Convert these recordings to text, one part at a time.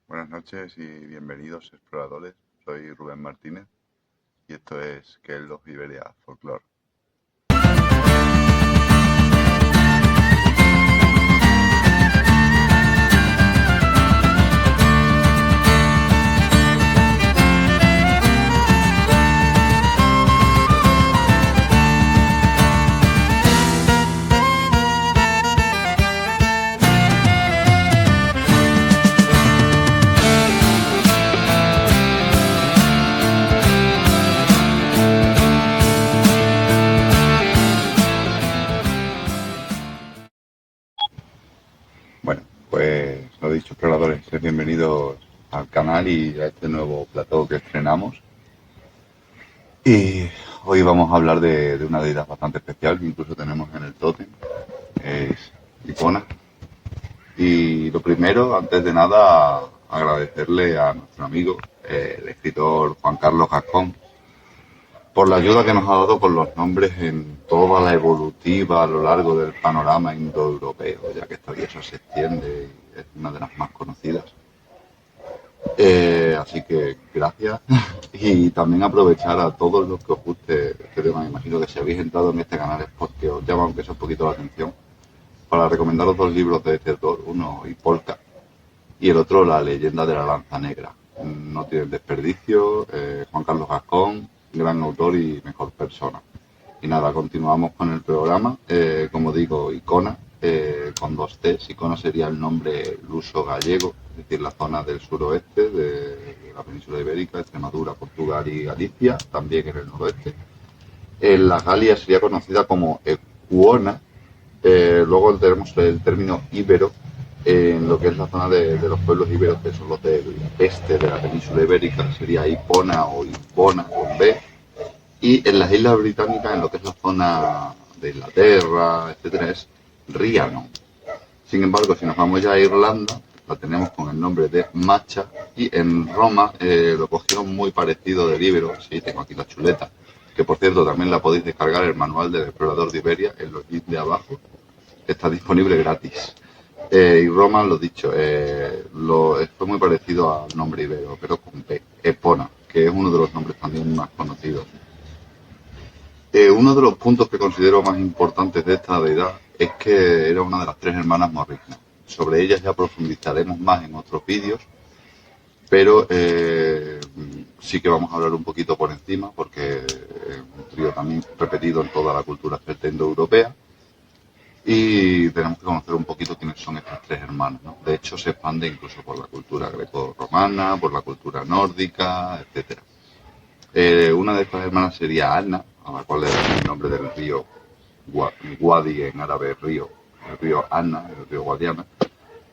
Buenas noches y bienvenidos exploradores. Soy Rubén Martínez y esto es Kehl of Iberia Folklore. Bueno, pues lo dicho, exploradores, sed bienvenidos al canal y a este nuevo plató que estrenamos. Y hoy vamos a hablar de una deidad bastante especial que incluso tenemos en el tótem, es Icona. Y lo primero, antes de nada, agradecerle a nuestro amigo, el escritor Juan Carlos Gascón, por la ayuda que nos ha dado con los nombres en toda la evolutiva a lo largo del panorama indoeuropeo, ya que esta diosa se extiende y es una de las más conocidas. Así que gracias y también aprovechar a todos los que os guste este tema. Me imagino que si habéis entrado en este canal es porque os llama aunque sea un poquito la atención, para recomendaros dos libros de este autor, uno Hipólca y el otro La leyenda de la lanza negra. No tienen desperdicio, Juan Carlos Gascón, gran autor y mejor persona. Y nada, continuamos con el programa. Como digo, Icona, con dos T's. Icona sería el nombre luso gallego, es decir, la zona del suroeste de la península ibérica, Extremadura, Portugal y Galicia, también en el noroeste. En la Galia sería conocida como Ecuona. Luego tenemos el término íbero en lo que es la zona de los pueblos íberos, que son los del este de la península ibérica, sería Hipona o Hipona con B. Y en las islas británicas, en lo que es la zona de Inglaterra, etcétera, es Rhiannon. Sin embargo, si nos vamos ya a Irlanda, la tenemos con el nombre de Macha, y en Roma lo cogieron muy parecido del íbero. Sí, tengo aquí la chuleta, que por cierto también la podéis descargar el manual del explorador de Iberia en los links de abajo, que está disponible gratis. Y Roma, lo dicho, fue muy parecido al nombre ibero, pero con P, Epona, que es uno de los nombres también más conocidos. Uno de los puntos que considero más importantes de esta deidad es que era una de las tres hermanas morrignas. Sobre ellas ya profundizaremos más en otros vídeos, pero sí que vamos a hablar un poquito por encima, porque es un trío también repetido en toda la cultura celta indoeuropea, y tenemos que conocer un poquito quiénes son estas tres hermanas, ¿no? De hecho, se expande incluso por la cultura greco-romana, por la cultura nórdica, etcétera. Una de estas hermanas sería Anna, a la cual le da el nombre del río Wadi, en árabe río, el río Anna, el río Guadiana,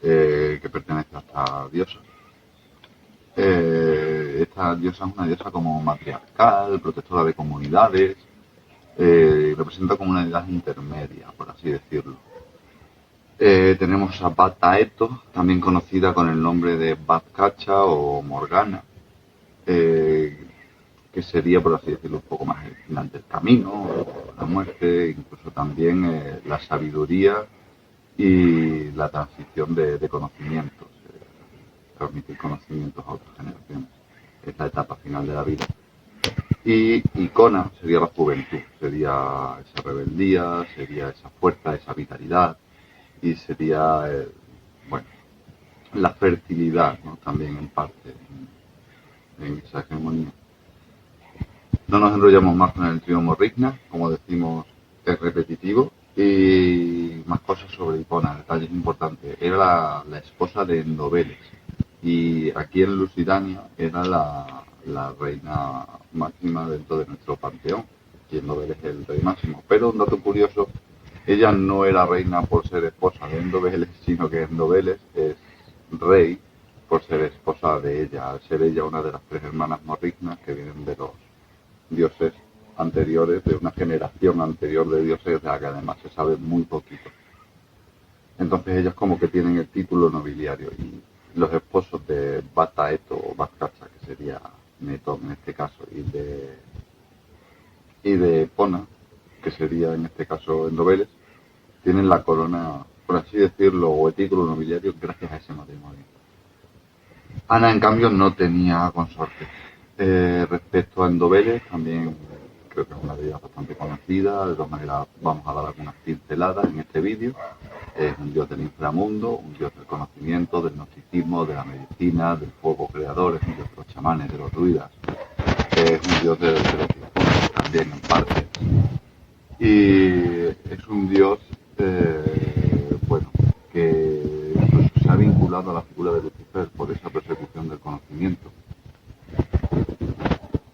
que pertenece a esta diosa. Esta diosa es una diosa como matriarcal, protectora de comunidades, representa como una deidad intermedia, por así decirlo. Tenemos a Bataeto, también conocida con el nombre de Batcacha o Morgana, que sería, por así decirlo, un poco más el final del camino, la muerte, incluso también la sabiduría y la transición de conocimientos, transmitir conocimientos a otras generaciones. Es la etapa final de la vida. Y Icona sería la juventud, sería esa rebeldía, sería esa fuerza, esa vitalidad, y sería, bueno, la fertilidad, ¿no? También en parte, en esa hegemonía. No nos enrollamos más con el trío Morrigna, como decimos, es repetitivo. Y más cosas sobre Hipona, detalles importantes. Era la esposa de Endobeles, y aquí en Lusitania era la reina máxima dentro de nuestro panteón, y Endobeles es el rey máximo. Pero un dato curioso, ella no era reina por ser esposa de Endobeles, sino que Endobeles es rey por ser esposa de ella, al ser ella una de las tres hermanas morrignas que vienen de los dioses anteriores, de una generación anterior de dioses de la que además se sabe muy poquito. Entonces ellos como que tienen el título nobiliario, y los esposos de Bataeto o Batcacha, que sería Neto en este caso, y de Pona, que sería en este caso Endobeles, tienen la corona, por así decirlo, o el título nobiliario gracias a ese matrimonio. Ana, en cambio, no tenía consorte. Respecto a Endobeles, también creo que es una de ellas bastante conocida. De todas maneras, vamos a dar algunas pinceladas en este vídeo. Es un dios del inframundo, un dios del conocimiento, del gnosticismo, de la medicina, del fuego creador, es un dios de los chamanes, de los druidas. Es un dios de los difuntos también, en parte. Y es un dios, bueno, que incluso se ha vinculado a la figura de Lucifer por esa persecución del conocimiento.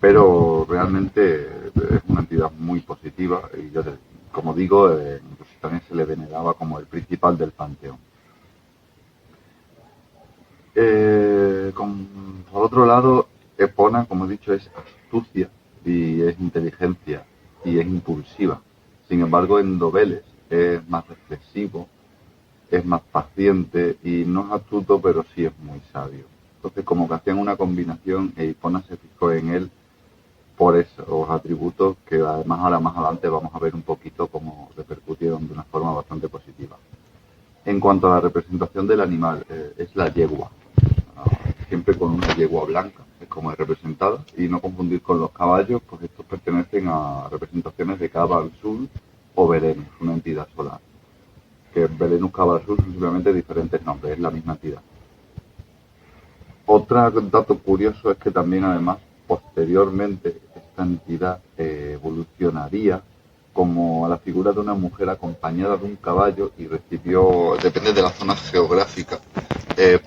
Pero realmente es una entidad muy positiva y yo, como digo, incluso también se le veneraba como el principal del panteón. Por otro lado, Epona, como he dicho, es astucia y es inteligencia y es impulsiva. Sin embargo, en Doveles es más reflexivo, es más paciente y no es astuto, pero sí es muy sabio. Entonces, como que hacían una combinación e Hipona se fijó en él por esos atributos que además ahora más adelante vamos a ver un poquito cómo repercutieron de una forma bastante positiva. En cuanto a la representación del animal, es la yegua, siempre con una yegua blanca, es como es representada, y no confundir con los caballos, pues estos pertenecen a representaciones de Cava al Sur o Verenus, una entidad solar. Que Verenus, Cava al Sur son simplemente diferentes nombres, es la misma entidad. Otro dato curioso es que también además posteriormente esta entidad evolucionaría como a la figura de una mujer acompañada de un caballo y recibió, depende de la zona geográfica,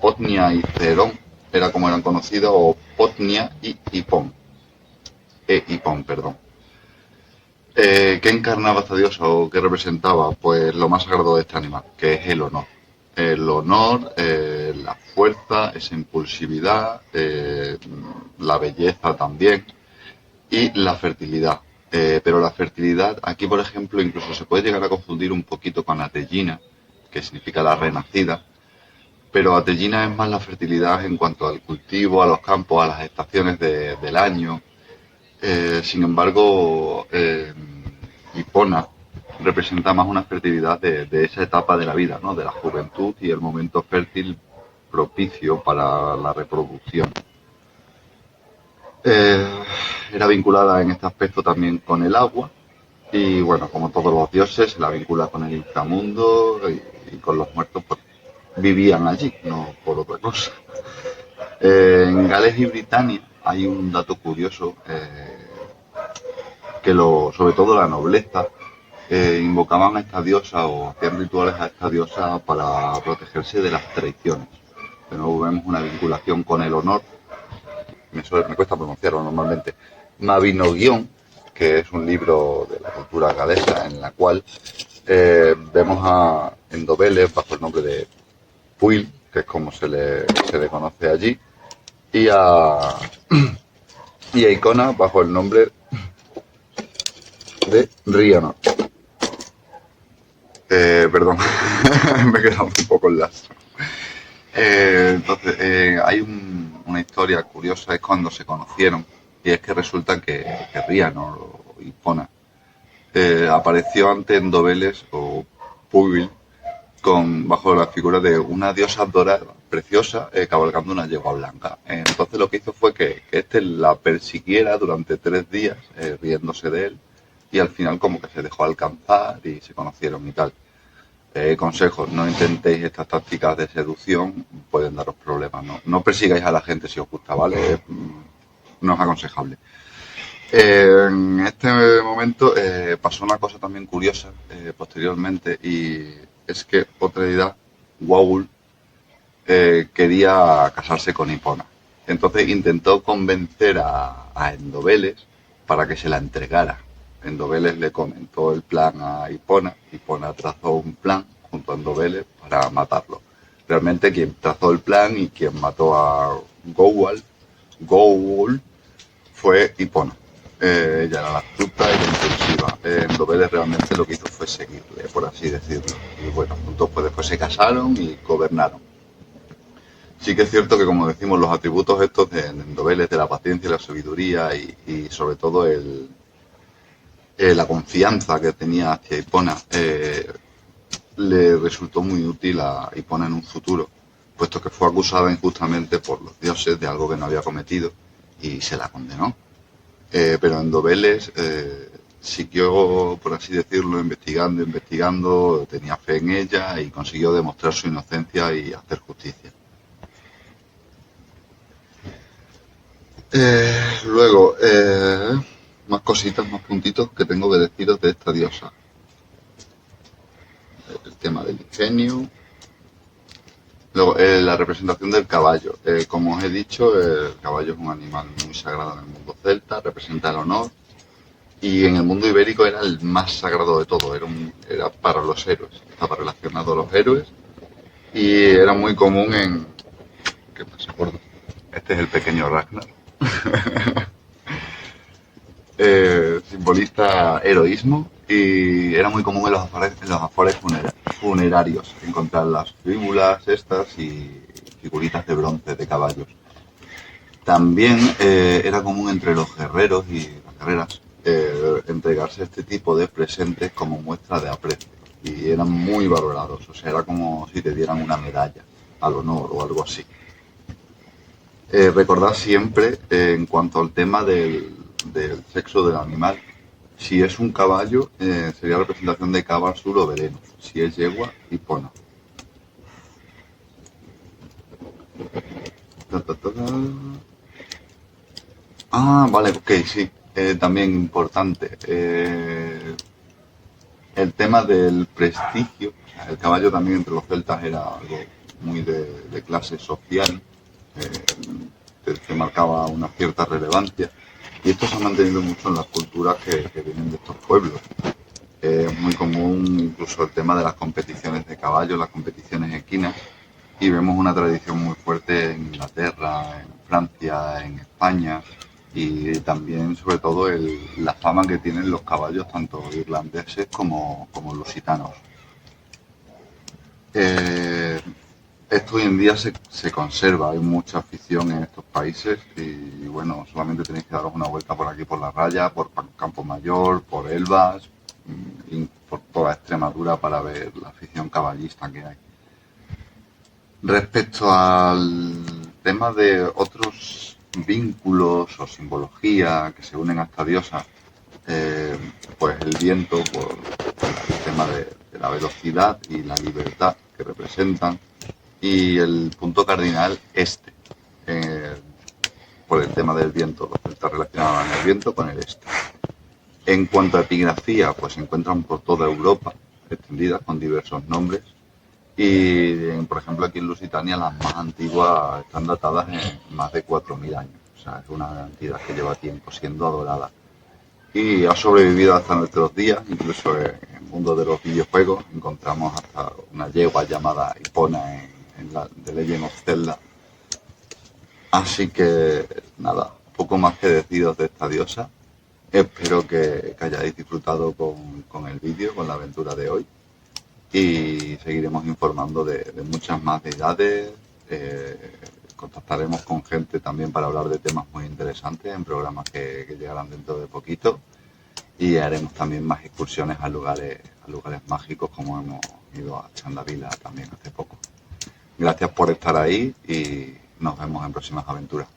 Potnia y Cerón, era como eran conocidos, o Potnia y Hipón, Hipón, perdón. ¿Qué encarnaba esta diosa o qué representaba? Pues lo más sagrado de este animal, que es el honor. El honor, la fuerza, esa impulsividad, la belleza también y la fertilidad. Pero la fertilidad, aquí por ejemplo, incluso se puede llegar a confundir un poquito con Atellina, que significa la renacida, pero Atellina es más la fertilidad en cuanto al cultivo, a los campos, a las estaciones del año. Sin embargo, Hipona representa más una fertilidad de esa etapa de la vida, ¿no? De la juventud y el momento fértil propicio para la reproducción. Eh, Era vinculada en este aspecto también con el agua y bueno, como todos los dioses, se la vincula con el inframundo y con los muertos, pues vivían allí, no por otra cosa. En Gales y Britania hay un dato curioso que sobre todo la nobleza invocaban a esta diosa o hacían rituales a esta diosa para protegerse de las traiciones. De nuevo vemos una vinculación con el honor, me cuesta pronunciarlo normalmente, Mabinogion, que es un libro de la cultura galesa en la cual vemos a Endobeles bajo el nombre de Puil, que es como se le conoce allí, y y a Icona bajo el nombre de Rihanna. Perdón, me he quedado un poco en las. Entonces, una historia curiosa, es cuando se conocieron, y es que resulta que Rihanna o Hipona apareció ante Endobeles o Pubil bajo la figura de una diosa dorada preciosa cabalgando una yegua blanca. Entonces lo que hizo fue que este la persiguiera durante 3 días riéndose de él y al final como que se dejó alcanzar y se conocieron y tal. Consejos, no intentéis estas tácticas de seducción, pueden daros problemas. No persigáis a la gente si os gusta, ¿vale? No es aconsejable. En este momento pasó una cosa también curiosa posteriormente y es que otra deidad, Waul, quería casarse con Hipona. Entonces intentó convencer a Endobeles para que se la entregara. Endobeles le comentó el plan a Hipona. Hipona trazó un plan junto a Endobeles para matarlo. Realmente quien trazó el plan y quien mató a Goul fue Hipona. Ella era la astuta y la impulsiva. Endobeles realmente lo que hizo fue seguirle, por así decirlo. Y bueno, juntos pues después se casaron y gobernaron. Sí que es cierto que, como decimos, los atributos estos de Endobeles, de la paciencia y la sabiduría y sobre todo la confianza que tenía hacia Hipona, le resultó muy útil a Hipona en un futuro, puesto que fue acusada injustamente por los dioses de algo que no había cometido y se la condenó. Pero Endobeles siguió, por así decirlo, investigando, tenía fe en ella y consiguió demostrar su inocencia y hacer justicia. Luego, más cositas, más puntitos que tengo que deciros de esta diosa. El tema del ingenio. Luego, la representación del caballo. Como os he dicho, el caballo es un animal muy sagrado en el mundo celta, representa el honor. Y en el mundo ibérico era el más sagrado de todo, era para los héroes, estaba relacionado a los héroes y era muy común en... ¿Qué pasa, gordo? Este es el pequeño Ragnar. Simbolista heroísmo y era muy común en los afores funerarios encontrar las fíbulas estas y figuritas de bronce de caballos. También era común entre los guerreros y las guerreras entregarse este tipo de presentes como muestra de aprecio y eran muy valorados, o sea, era como si te dieran una medalla al honor o algo así. Recordad siempre, en cuanto al tema del sexo del animal, si es un caballo, sería representación de Cava Sur o Venus, si es yegua, hipona. Ah, vale, ok, sí. También importante. El tema del prestigio. O sea, el caballo también entre los celtas era algo muy de clase social, que marcaba una cierta relevancia. Y esto se ha mantenido mucho en las culturas que vienen de estos pueblos. Es muy común incluso el tema de las competiciones de caballos, las competiciones equinas, y vemos una tradición muy fuerte en Inglaterra, en Francia, en España, y también sobre todo la fama que tienen los caballos tanto irlandeses como lusitanos. Eh, Esto hoy en día se conserva, hay mucha afición en estos países y bueno, solamente tenéis que daros una vuelta por aquí por la Raya, por Campo Mayor, por Elvas y por toda Extremadura para ver la afición caballista que hay. Respecto al tema de otros vínculos o simbología que se unen a esta diosa, pues el viento por el tema de la velocidad y la libertad que representan y el punto cardinal este, eh, por el tema del viento, los celtas relacionaban el viento con el este. En cuanto a epigrafía, pues se encuentran por toda Europa, extendidas con diversos nombres. Y, por ejemplo, aquí en Lusitania las más antiguas están datadas en más de 4.000 años. O sea, es una entidad que lleva tiempo siendo adorada. Y ha sobrevivido hasta nuestros días, incluso en el mundo de los videojuegos. Encontramos hasta una yegua llamada Hipona en la The Legend of Zelda. Así que, nada, poco más que deciros de esta diosa. Espero que hayáis disfrutado con el vídeo, con la aventura de hoy. Y seguiremos informando de muchas más deidades. Contactaremos con gente también para hablar de temas muy interesantes en programas que llegarán dentro de poquito y haremos también más excursiones a lugares mágicos como hemos ido a Chandavila también hace poco. Gracias por estar ahí y nos vemos en próximas aventuras.